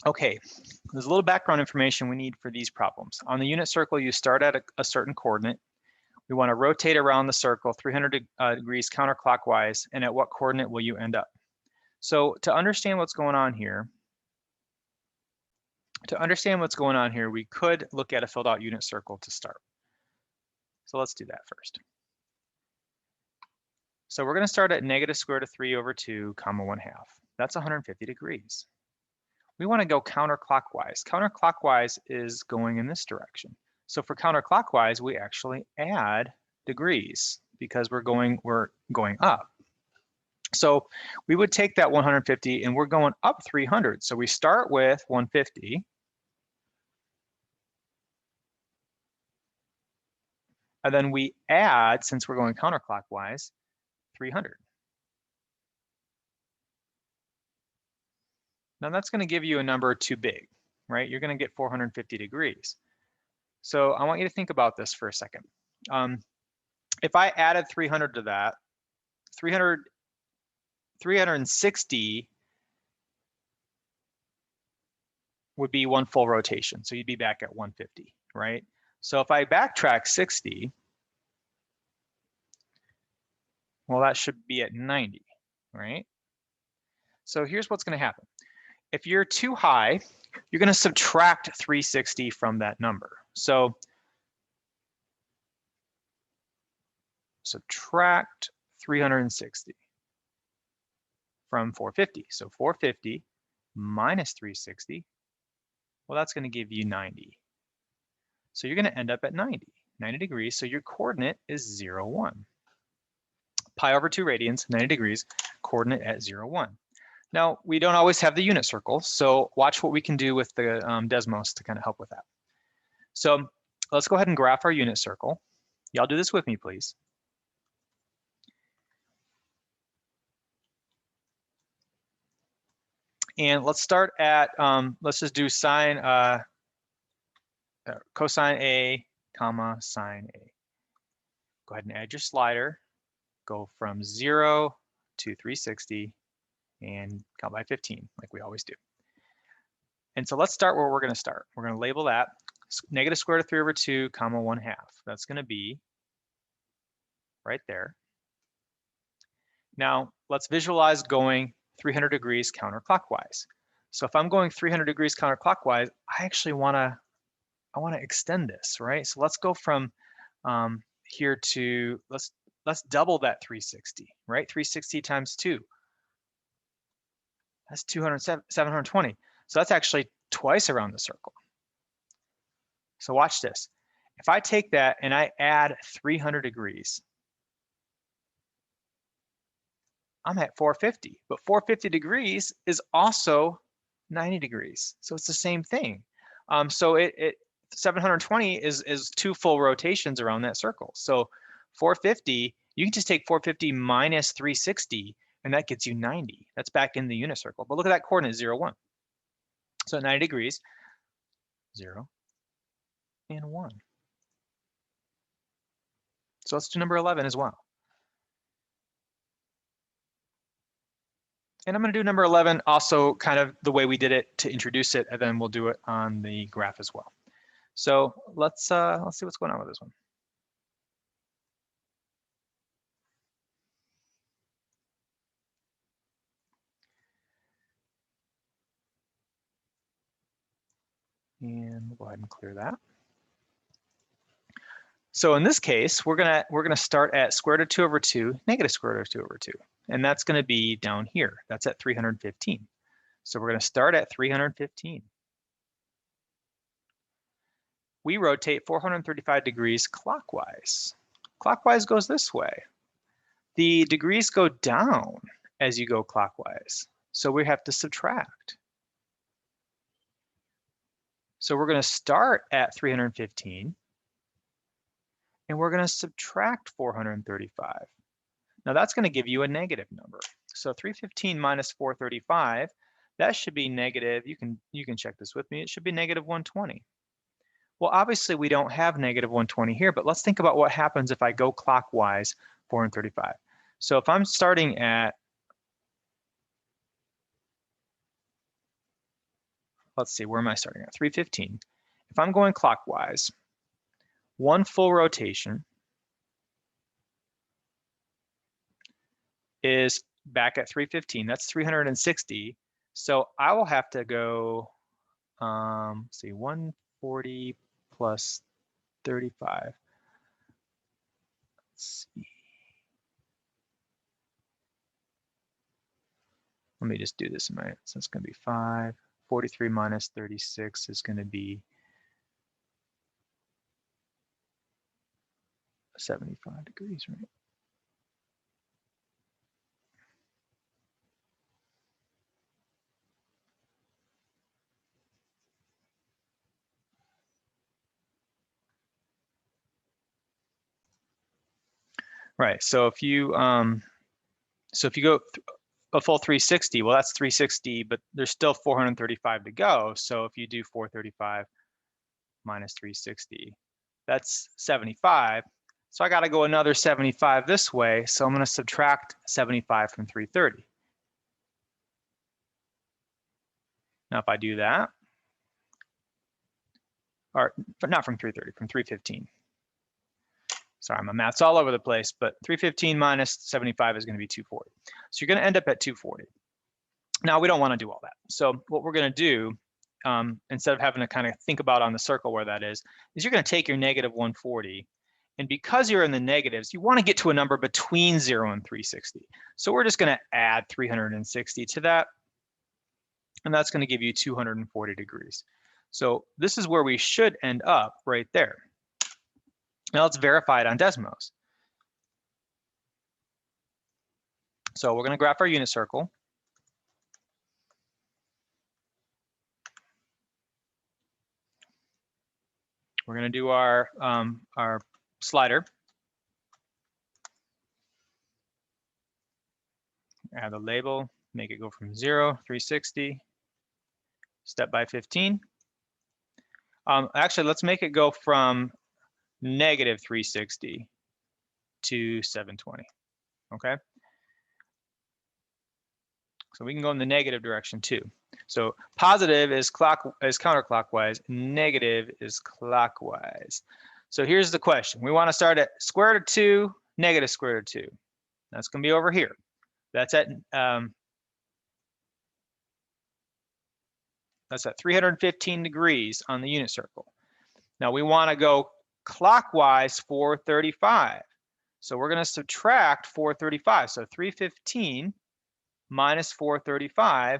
Okay, there's a little background information we need for these problems. On the unit circle, you start at a certain coordinate. We want to rotate around the circle 300 degrees counterclockwise, and at what coordinate will you end up? So to understand what's going on here, we could look at a filled out unit circle to start. So let's do that first. So we're going to start at negative square root of 3 over 2, comma 1/2. That's 150 degrees. We want to go counterclockwise. Counterclockwise is going in this direction. So for counterclockwise, we actually add degrees because we're going up. So we would take that 150 and we're going up 300. So we start with 150. And then we add, since we're going counterclockwise, 300. Now that's going to give you a number too big, right? You're going to get 450 degrees. So I want you to think about this for a second. If I added 300 to that, 360 would be one full rotation. So you'd be back at 150, right? So if I backtrack 60, well, that should be at 90, right? So here's what's going to happen. If you're too high, you're going to subtract 360 from that number. So subtract 360 from 450. So 450 minus 360, well, that's going to give you 90. So you're going to end up at 90 degrees. So your coordinate is 0, 1. Pi over 2 radians, 90 degrees, coordinate at 0, 1. Now, we don't always have the unit circle, so watch what we can do with the Desmos to kind of help with that. So let's go ahead and graph our unit circle. Y'all do this with me, please. And let's start at, let's just do sine, cosine A, comma, sine A. Go ahead and add your slider. Go from 0 to 360 and count by 15, like we always do. And so let's start where we're going to start. We're going to label that negative square root of 3 over 2, comma 1/2. That's going to be right there. Now, let's visualize going 300 degrees counterclockwise. So if I'm going 300 degrees counterclockwise, I actually want to extend this, right? So let's go from here to, let's double that 360, right? 360 times 2. That's 720. So that's actually twice around the circle. So watch this. If I take that and I add 300 degrees, I'm at 450. But 450 degrees is also 90 degrees. So it's the same thing. So 720 is 2 full rotations around that circle. So 450, you can just take 450 minus 360, and that gets you 90. That's back in the unit circle. But look at that coordinate, 0, 1. So 90 degrees, 0 and 1. So let's do number 11 as well. And I'm going to do number 11 also kind of the way we did it to introduce it, and then we'll do it on the graph as well. So let's see what's going on with this one. And we'll go ahead and clear that. So in this case, we're gonna start at square root of 2 over 2, negative square root of 2 over 2. And that's gonna be down here. That's at 315. So we're gonna start at 315. We rotate 435 degrees clockwise. Clockwise goes this way. The degrees go down as you go clockwise. So we have to subtract. So we're gonna start at 315. And we're going to subtract 435. Now that's going to give you a negative number. So 315 minus 435, that should be negative. You can check this with me. It should be negative 120. Well, obviously we don't have negative 120 here, but let's think about what happens if I go clockwise 435. So if I'm starting at let's see, where am I starting at? 315. If I'm going clockwise, one full rotation is back at 315. That's 360. So I will have to go, see, 140 plus 35. Let's see. Let me just do this in my, so it's going to be 5. 43 minus 36 is going to be 75 degrees, right? Right. So if you go a full 360, well, that's 360, but there's still 435 to go. So if you do 435 minus 360, that's 75. So I got to go another 75 this way. So I'm going to subtract 75 from 330. Now, if I do that, or not from 330, from 315. Sorry, my math's all over the place, but 315 minus 75 is going to be 240. So you're going to end up at 240. Now, we don't want to do all that. So what we're going to do, instead of having to kind of think about on the circle where that is you're going to take your negative 140. And because you're in the negatives, you want to get to a number between 0 and 360. So we're just going to add 360 to that. And that's going to give you 240 degrees. So this is where we should end up right there. Now let's verify it on Desmos. So we're going to graph our unit circle. We're going to do our slider. Add the label, make it go from 0, 360, step by 15. Actually, let's make it go from negative 360 to 720, okay? So we can go in the negative direction too. So positive is counterclockwise, negative is clockwise. So here's the question. We want to start at square root of 2, negative square root of 2. That's going to be over here. That's at 315 degrees on the unit circle. Now we want to go clockwise 435. So we're going to subtract 435. So 315 minus 435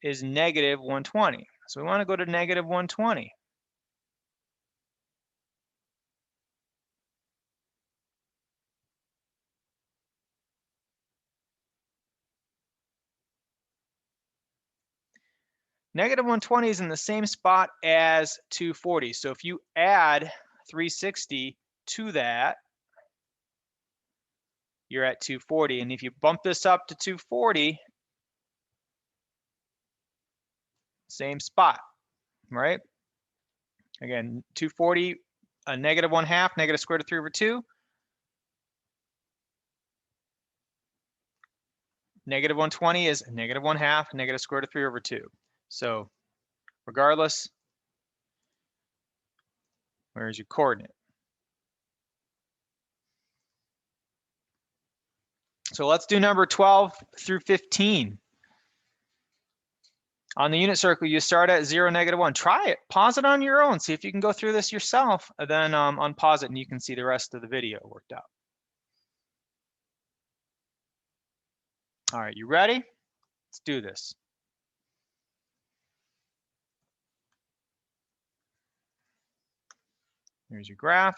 is negative 120. So we want to go to negative 120. Negative 120 is in the same spot as 240. So if you add 360 to that, you're at 240. And if you bump this up to 240, same spot, right? Again, 240, a negative 1/2, negative square root of 3 over 2. Negative 120 is negative 1/2, negative square root of 3 over 2. So regardless, where's your coordinate? So let's do number 12 through 15. On the unit circle, you start at 0, negative 1. Try it. Pause it on your own. See if you can go through this yourself. And then unpause it and you can see the rest of the video worked out. All right, you ready? Let's do this. Here's your graph.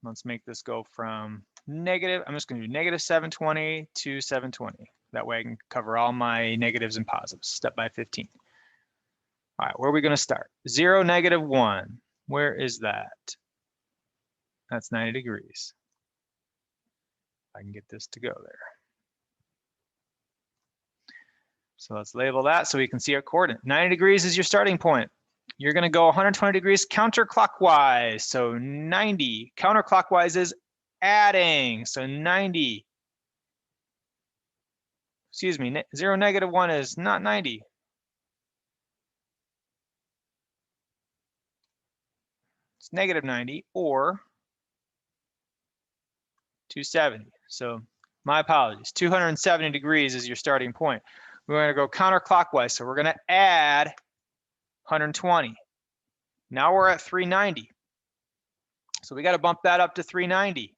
Let's make this go from negative, I'm just going to do negative 720 to 720. That way I can cover all my negatives and positives, step by 15. All right, where are we going to start? 0, negative 1. Where is that? That's 90 degrees. I can get this to go there. So let's label that so we can see our coordinate. 90 degrees is your starting point. You're going to go 120 degrees counterclockwise. So 90 counterclockwise is adding. So 90. Excuse me, 0, -1 is not 90. It's -90 or 270. So my apologies, 270 degrees is your starting point. We're going to go counterclockwise. So we're going to add 120. Now we're at 390. So we got to bump that up to 390.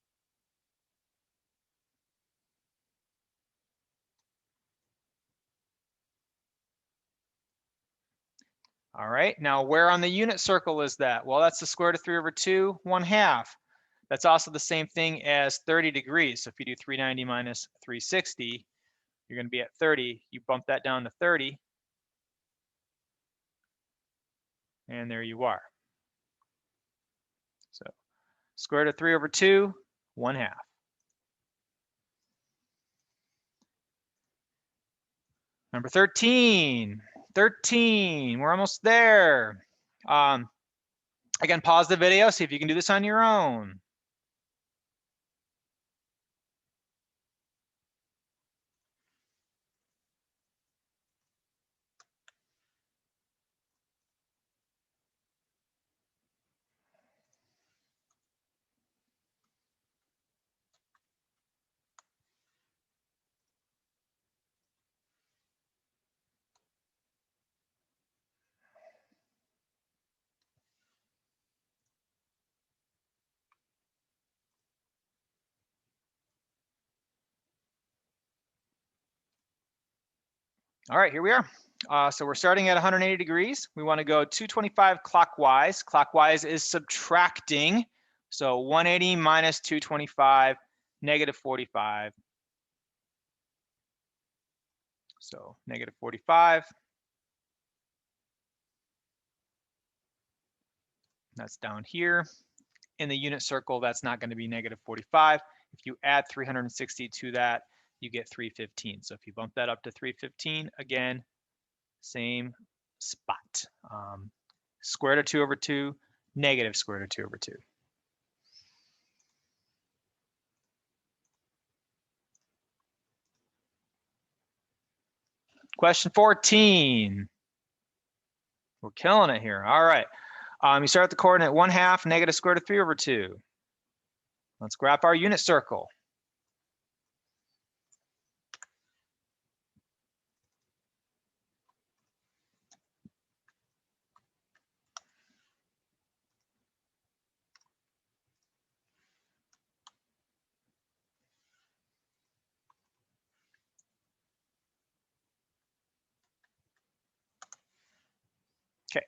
All right, now where on the unit circle is that? Well, that's the square root of 3 over 2, 1/2. That's also the same thing as 30 degrees. So if you do 390 minus 360, you're going to be at 30. You bump that down to 30. And there you are. So square root of 3 over 2, 1/2. Number 13. 13. We're almost there. Again, pause the video, see if you can do this on your own. All right, here we are. So we're starting at 180 degrees. We want to go 225 clockwise. Clockwise is subtracting. So 180 minus 225, -45. So -45. That's down here. In the unit circle, that's not going to be -45. If you add 360 to that, you get 315. So if you bump that up to 315, again, same spot. Square root of 2 over 2, negative square root of 2 over 2. Question 14. We're killing it here. All right. You start at the coordinate 1/2 negative square root of 3 over 2. Let's graph our unit circle. Okay.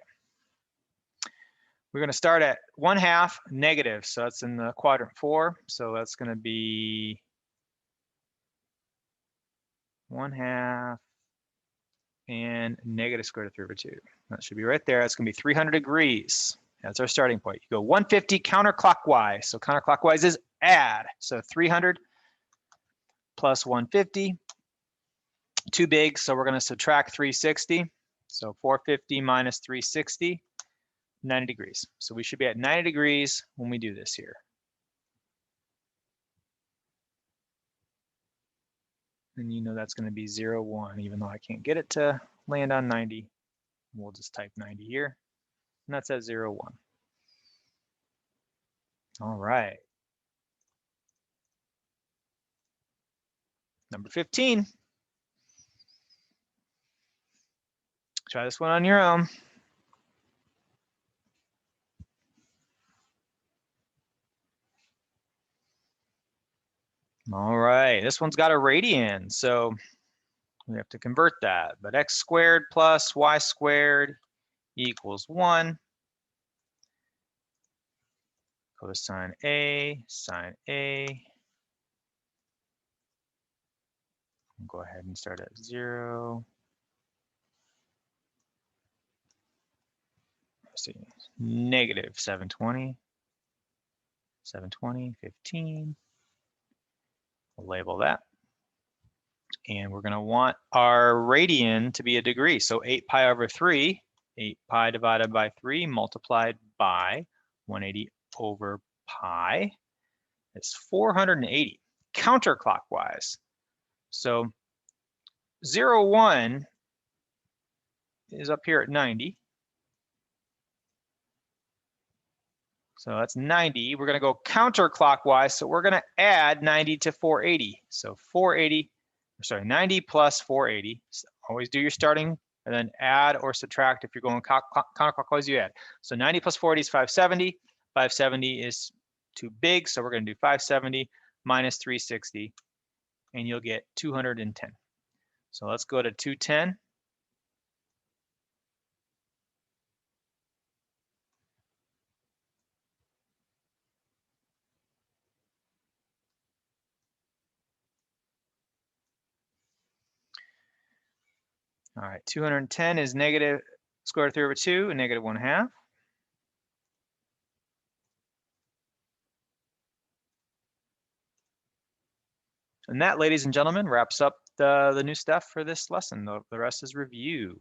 We're going to start at 1/2 negative. So that's in the quadrant 4. So that's going to be 1/2 and negative square root of 3 over 2. That should be right there. That's going to be 300 degrees. That's our starting point. You go 150 counterclockwise. So counterclockwise is add. So 300 plus 150. Too big, so we're going to subtract 360. So 450 minus 360, 90 degrees. So we should be at 90 degrees when we do this here. And you know that's going to be 0, 1, even though I can't get it to land on 90. We'll just type 90 here. And that's at 0, 1. All right. Number 15. Try this one on your own. All right, this one's got a radian, so we have to convert that. But x squared plus y squared equals 1. Cosine A, sine A. Go ahead and start at 0. Let's see, negative 720, 720, 15. We'll label that. And we're going to want our radian to be a degree. So 8 pi over 3, 8 pi divided by 3 multiplied by 180 over pi. is 480 counterclockwise. So 0, 1 is up here at 90. So that's 90. We're going to go counterclockwise. So we're going to add 90 to 480. So 90 plus 480. So always do your starting and then add or subtract. If you're going counterclockwise, you add. So 90 plus 480 is 570. 570 is too big, so we're going to do 570 minus 360, and you'll get 210. So let's go to 210. All right, 210 is negative square root of 3 over 2 and negative 1/2. And that, ladies and gentlemen, wraps up the new stuff for this lesson. The rest is review.